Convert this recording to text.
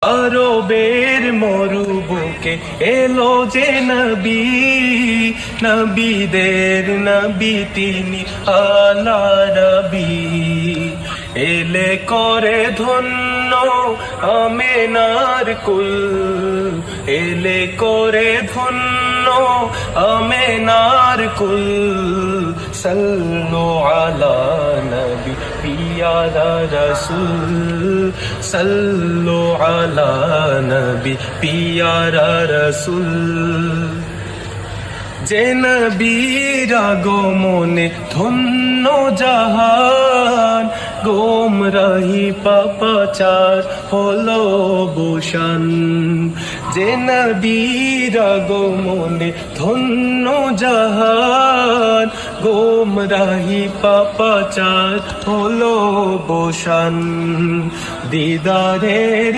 আরবের মরুবুকে এলো যে নবী, নবীদের নবী তিনি আলা নবী। এলে করে ধন্য আমেনার কুল, এলে করে ধন্য আমেনার কুল। সাল্লু আলা নবী পিয়ারা রসুল, সাল্লু আলা নবী পিয়ারা রসুল। যে নবীর আগমনে ধন্য জাহান, গোমরাহি পাপাচার হলো অবসান। যে নবীর আগমনে ধন্য জাহান, গোমরাহি পাপাচার হলো অবসান। দিদারের